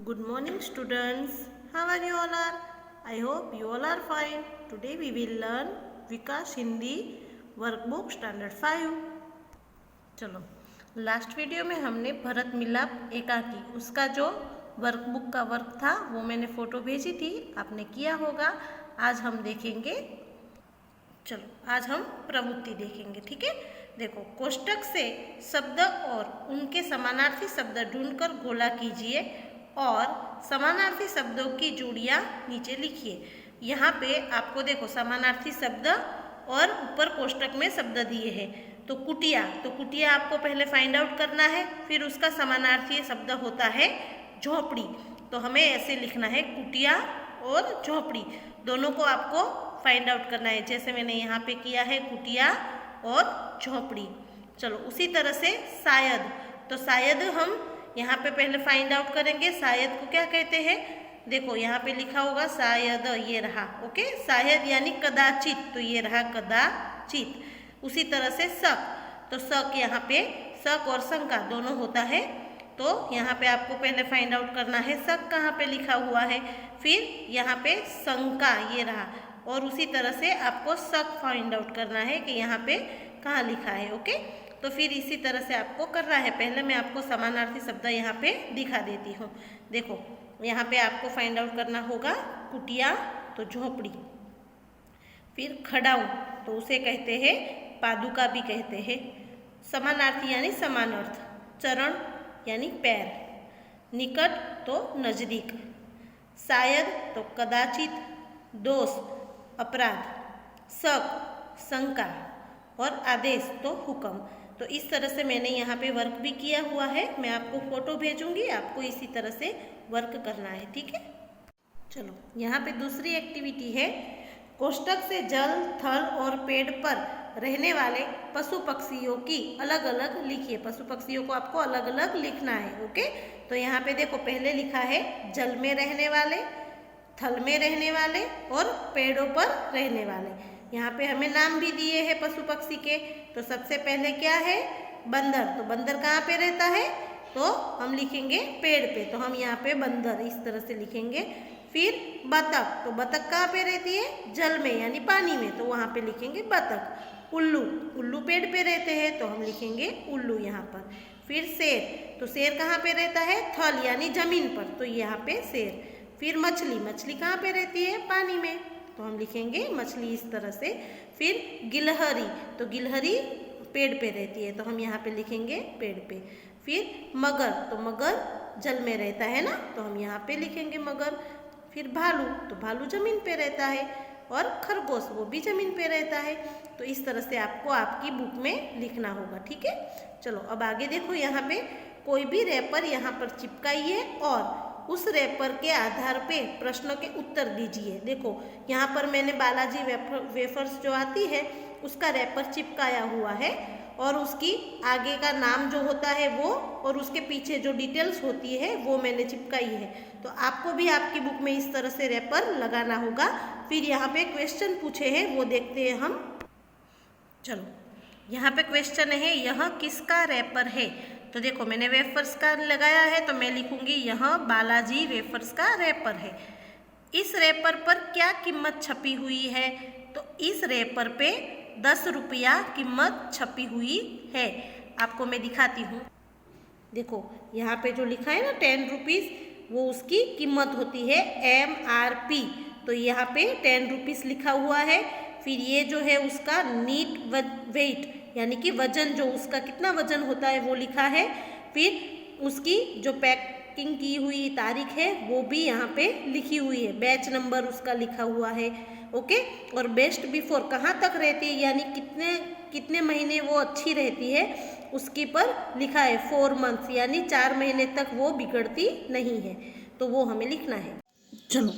Good morning students. How are you all are? I hope you all are fine. Today we will learn Vikas Hindi workbook standard 5. चलो, last video में हमने भरत मिलाप एकाकी उसका जो workbook का work था वो मैंने फ़ोटो भेजी थी, आपने किया होगा. आज हम देखेंगे, चलो आज हम प्रवृत्ति देखेंगे. ठीक है, देखो कोष्टक से शब्द और उनके समानार्थी शब्द ढूंढकर गोला कीजिए और समानार्थी शब्दों की जोड़ियाँ नीचे लिखिए. यहाँ पे आपको देखो समानार्थी शब्द और ऊपर कोष्टक में शब्द दिए हैं. तो कुटिया आपको पहले फाइंड आउट करना है, फिर उसका समानार्थी शब्द होता है झोपड़ी. तो हमें ऐसे लिखना है कुटिया और झोपड़ी, दोनों को आपको फाइंड आउट करना है, जैसे मैंने यहाँ पे किया है कुटिया और झोपड़ी. चलो उसी तरह से शायद, तो शायद हम यहाँ पे पहले फाइंड आउट करेंगे. शायद को क्या कहते हैं, देखो यहाँ पे लिखा होगा शायद, ये रहा. ओके, शायद यानी कदाचित, तो ये रहा कदाचित. उसी तरह से शक, तो शक यहाँ पे शक और शंका दोनों होता है. तो यहाँ पे आपको पहले फाइंड आउट करना है शक कहाँ पे लिखा हुआ है, फिर यहाँ पे शंका ये रहा, और उसी तरह से आपको शक फाइंड आउट करना है कि यहाँ पे कहाँ लिखा है. ओके, तो फिर इसी तरह से आपको करना है. पहले मैं आपको समानार्थी शब्द यहाँ पे दिखा देती हूँ. देखो यहाँ पे आपको फाइंड आउट करना होगा कुटिया तो झोपड़ी, फिर खड़ाऊ तो उसे कहते हैं पादुका भी कहते हैं. समानार्थी यानी समान अर्थ. चरण यानी पैर, निकट तो नजदीक, शायद तो कदाचित, दोष अपराध, शक शंका और आदेश तो हुक्म. तो इस तरह से मैंने यहाँ पे वर्क भी किया हुआ है. मैं आपको फोटो भेजूंगी, आपको इसी तरह से वर्क करना है. ठीक है, चलो यहाँ पे दूसरी एक्टिविटी है. कोष्टक से जल, थल और पेड़ पर रहने वाले पशु पक्षियों की अलग अलग लिखिए. पशु पक्षियों को आपको अलग अलग लिखना है. ओके, तो यहाँ पे देखो पहले लिखा है जल में रहने वाले, थल में रहने वाले और पेड़ों पर रहने वाले. यहाँ पे हमें नाम भी दिए हैं पशु पक्षी के. तो सबसे पहले क्या है, बंदर. तो बंदर कहाँ पे रहता है, तो हम लिखेंगे पेड़ पे, तो हम यहाँ पे बंदर इस तरह से लिखेंगे. फिर बतख, तो बतख कहाँ पे रहती है, जल में यानी पानी में, तो वहाँ पे लिखेंगे बतख. उल्लू पेड़ पे रहते हैं, तो हम लिखेंगे उल्लू यहाँ पर. फिर शेर, तो शेर कहाँ पे रहता है, थल यानी जमीन पर, तो यहाँ पे शेर. फिर मछली कहाँ पे रहती है, पानी में, तो हम लिखेंगे मछली इस तरह से. फिर गिलहरी, तो गिलहरी पेड़ पे रहती है, तो हम यहाँ पे लिखेंगे पेड़ पे. फिर मगर, तो मगर जल में रहता है ना, तो हम यहाँ पे लिखेंगे मगर. फिर भालू, तो भालू जमीन पे रहता है, और खरगोश वो भी जमीन पे रहता है. तो इस तरह से आपको आपकी बुक में लिखना होगा. ठीक है, चलो अब आगे देखो. यहाँ पे कोई भी रैपर यहाँ पर चिपकाइए और उस रैपर के आधार पे प्रश्नों के उत्तर दीजिए. देखो यहाँ पर मैंने बालाजी वेफर्स जो आती है उसका रैपर चिपकाया हुआ है, और उसकी आगे का नाम जो होता है वो, और उसके पीछे जो डिटेल्स होती है वो मैंने चिपकाई है. तो आपको भी आपकी बुक में इस तरह से रैपर लगाना होगा. फिर यहाँ पे क्वेश्चन पूछे हैं वो देखते हैं हम. चलो यहाँ पे क्वेश्चन है, यह किसका रैपर है. तो देखो मैंने वेफर्स का लगाया है, तो मैं लिखूंगी यह बालाजी वेफर्स का रैपर है. इस रैपर पर क्या कीमत छपी हुई है, तो इस रैपर पे 10 रुपया कीमत छपी हुई है. आपको मैं दिखाती हूँ. देखो यहाँ पे जो लिखा है ना 10 रुपीज़, वो उसकी कीमत होती है MRP. तो यहाँ पे 10 रुपीज़ लिखा हुआ है. फिर ये जो है उसका नीट वेट यानी कि वजन, जो उसका कितना वजन होता है वो लिखा है. फिर उसकी जो पैकिंग की हुई तारीख है वो भी यहाँ पे लिखी हुई है, बैच नंबर उसका लिखा हुआ है. ओके, और बेस्ट बिफोर कहाँ तक रहती है यानी कितने महीने वो अच्छी रहती है उसकी पर लिखा है 4 मंथ्स यानी 4 महीने तक वो बिगड़ती नहीं है. तो वो हमें लिखना है. चलो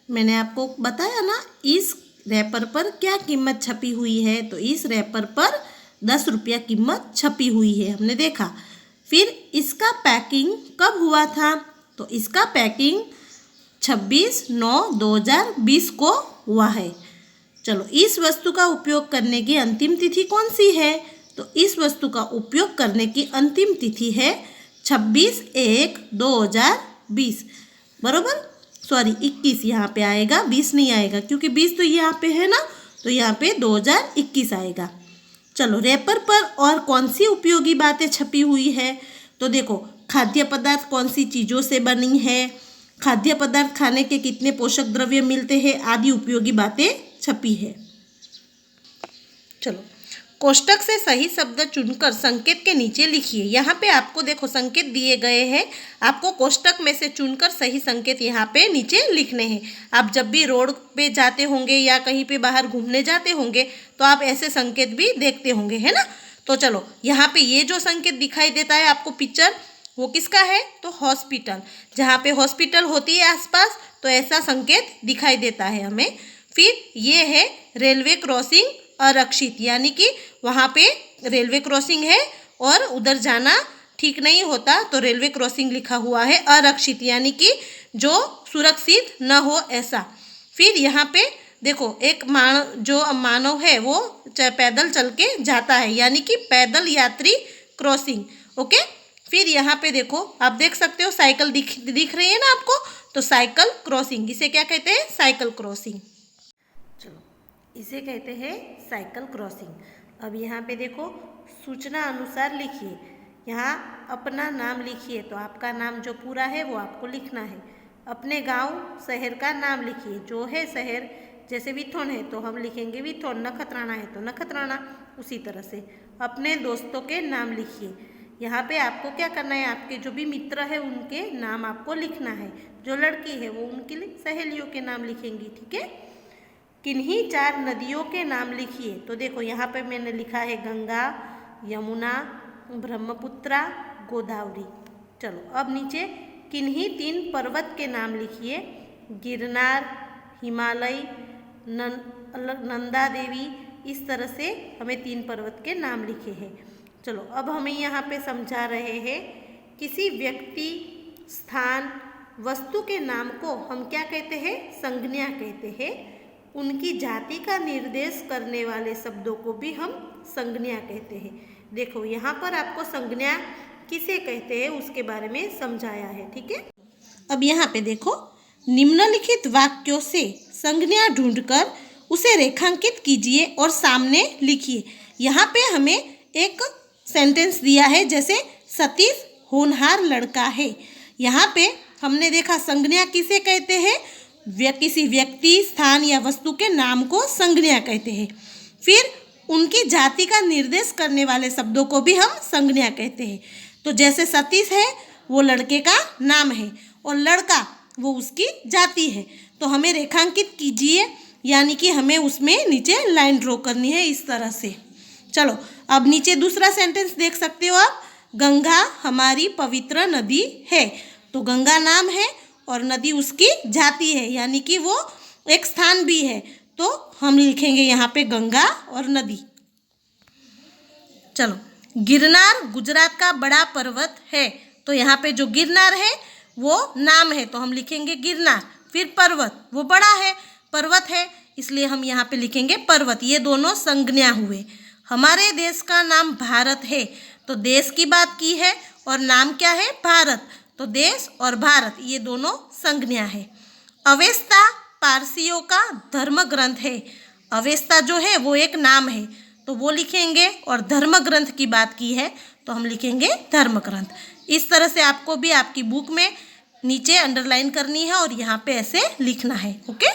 मैंने आपको बताया ना इस रैपर पर क्या कीमत छपी हुई है, तो इस रैपर पर 10 रुपया कीमत छपी हुई है, हमने देखा. फिर इसका पैकिंग कब हुआ था, तो इसका पैकिंग 26/9/2020 को हुआ है. चलो इस वस्तु का उपयोग करने की अंतिम तिथि कौन सी है, तो इस वस्तु का उपयोग करने की अंतिम तिथि है 26/1/2020. 20, बरोबर, सॉरी 21 यहाँ पे आएगा, 20 नहीं आएगा क्योंकि 20 तो यहाँ पे है ना, तो यहाँ पे 2021 आएगा। चलो, रैपर पर और कौन सी उपयोगी बातें छपी हुई है? तो देखो, खाद्य पदार्थ कौन सी चीज़ों से बनी है, खाद्य पदार्थ खाने के कितने पोषक द्रव्य मिलते हैं, आदि उपयोगी बातें छपी है। चलो, कोष्टक से सही शब्द चुनकर संकेत के नीचे लिखिए। यहाँ पे आपको देखो संकेत दिए गए हैं, आपको कोष्टक में से चुनकर सही संकेत यहाँ पे नीचे लिखने हैं। आप जब भी रोड पे जाते होंगे या कहीं पे बाहर घूमने जाते होंगे तो आप ऐसे संकेत भी देखते होंगे, है ना। तो चलो, यहाँ पे ये जो संकेत दिखाई देता है आपको पिक्चर, वो किसका है? तो हॉस्पिटल, जहाँ पे हॉस्पिटल होती है आसपास तो ऐसा संकेत दिखाई देता है हमें। फिर ये है रेलवे क्रॉसिंग आरक्षित, यानी कि वहाँ पे रेलवे क्रॉसिंग है और उधर जाना ठीक नहीं होता तो रेलवे क्रॉसिंग लिखा हुआ है आरक्षित, यानी कि जो सुरक्षित न हो ऐसा। फिर यहाँ पे देखो एक जो मानव है वो पैदल चल के जाता है, यानी कि पैदल यात्री क्रॉसिंग, ओके। फिर यहाँ पे देखो आप देख सकते हो साइकिल दिख रही है ना आपको, तो साइकिल क्रॉसिंग, इसे क्या कहते हैं? Cycle crossing. चलो, इसे कहते हैं साइकिल क्रॉसिंग। अब यहाँ पे देखो सूचना अनुसार लिखिए, यहाँ अपना नाम लिखिए, तो आपका नाम जो पूरा है वो आपको लिखना है। अपने गांव शहर का नाम लिखिए, जो है शहर, जैसे विथोन है तो हम लिखेंगे विथोन, नखत्राणा है तो नखत्राणा, उसी तरह से। अपने दोस्तों के नाम लिखिए, यहाँ पे आपको क्या करना है, आपके जो भी मित्र है उनके नाम आपको लिखना है। जो लड़की है वो उनकी सहेलियों के नाम लिखेंगी, ठीक है। किन्हीं 4 नदियों के नाम लिखिए, तो देखो यहाँ पे मैंने लिखा है गंगा, यमुना, ब्रह्मपुत्रा, गोदावरी। चलो, अब नीचे किन्हीं 3 पर्वत के नाम लिखिए, गिरनार, हिमालय, नंदा देवी। इस तरह से हमें 3 पर्वत के नाम लिखे हैं। चलो, अब हमें यहाँ पे समझा रहे हैं, किसी व्यक्ति, स्थान, वस्तु के नाम को हम क्या कहते हैं? संज्ञा कहते हैं। उनकी जाति का निर्देश करने वाले शब्दों को भी हम संज्ञा कहते हैं। देखो यहाँ पर आपको संज्ञा किसे कहते हैं उसके बारे में समझाया है, ठीक है। अब यहाँ पे देखो, निम्नलिखित वाक्यों से संज्ञा ढूंढकर उसे रेखांकित कीजिए और सामने लिखिए। यहाँ पे हमें एक सेंटेंस दिया है, जैसे सतीश होनहार लड़का है। यहाँ पे हमने देखा संज्ञा किसे कहते हैं? किसी व्यक्ति, स्थान या वस्तु के नाम को संज्ञा कहते हैं। फिर उनकी जाति का निर्देश करने वाले शब्दों को भी हम संज्ञा कहते हैं। तो जैसे सतीश है वो लड़के का नाम है और लड़का वो उसकी जाति है, तो हमें रेखांकित कीजिए, यानी कि हमें उसमें नीचे लाइन ड्रॉ करनी है इस तरह से। चलो, अब नीचे दूसरा सेंटेंस देख सकते हो आप, गंगा हमारी पवित्र नदी है। तो गंगा नाम है और नदी उसकी जाति है, यानी कि वो एक स्थान भी है, तो हम लिखेंगे यहाँ पे गंगा और नदी। चलो, गिरनार गुजरात का बड़ा पर्वत है, तो यहाँ पे जो गिरनार है वो नाम है, तो हम लिखेंगे गिरनार। फिर पर्वत, वो बड़ा है, पर्वत है, इसलिए हम यहाँ पे लिखेंगे पर्वत। ये दोनों संज्ञा हुए। हमारे देश का नाम भारत है, तो देश की बात की है और नाम क्या है? भारत, तो देश और भारत ये दोनों संज्ञा है। अवेस्ता पारसियों का धर्म ग्रंथ है। अवेस्ता जो है वो एक नाम है, तो वो लिखेंगे, और धर्म ग्रंथ की बात की है तो हम लिखेंगे धर्म ग्रंथ। इस तरह से आपको भी आपकी बुक में नीचे अंडरलाइन करनी है और यहाँ पे ऐसे लिखना है, ओके।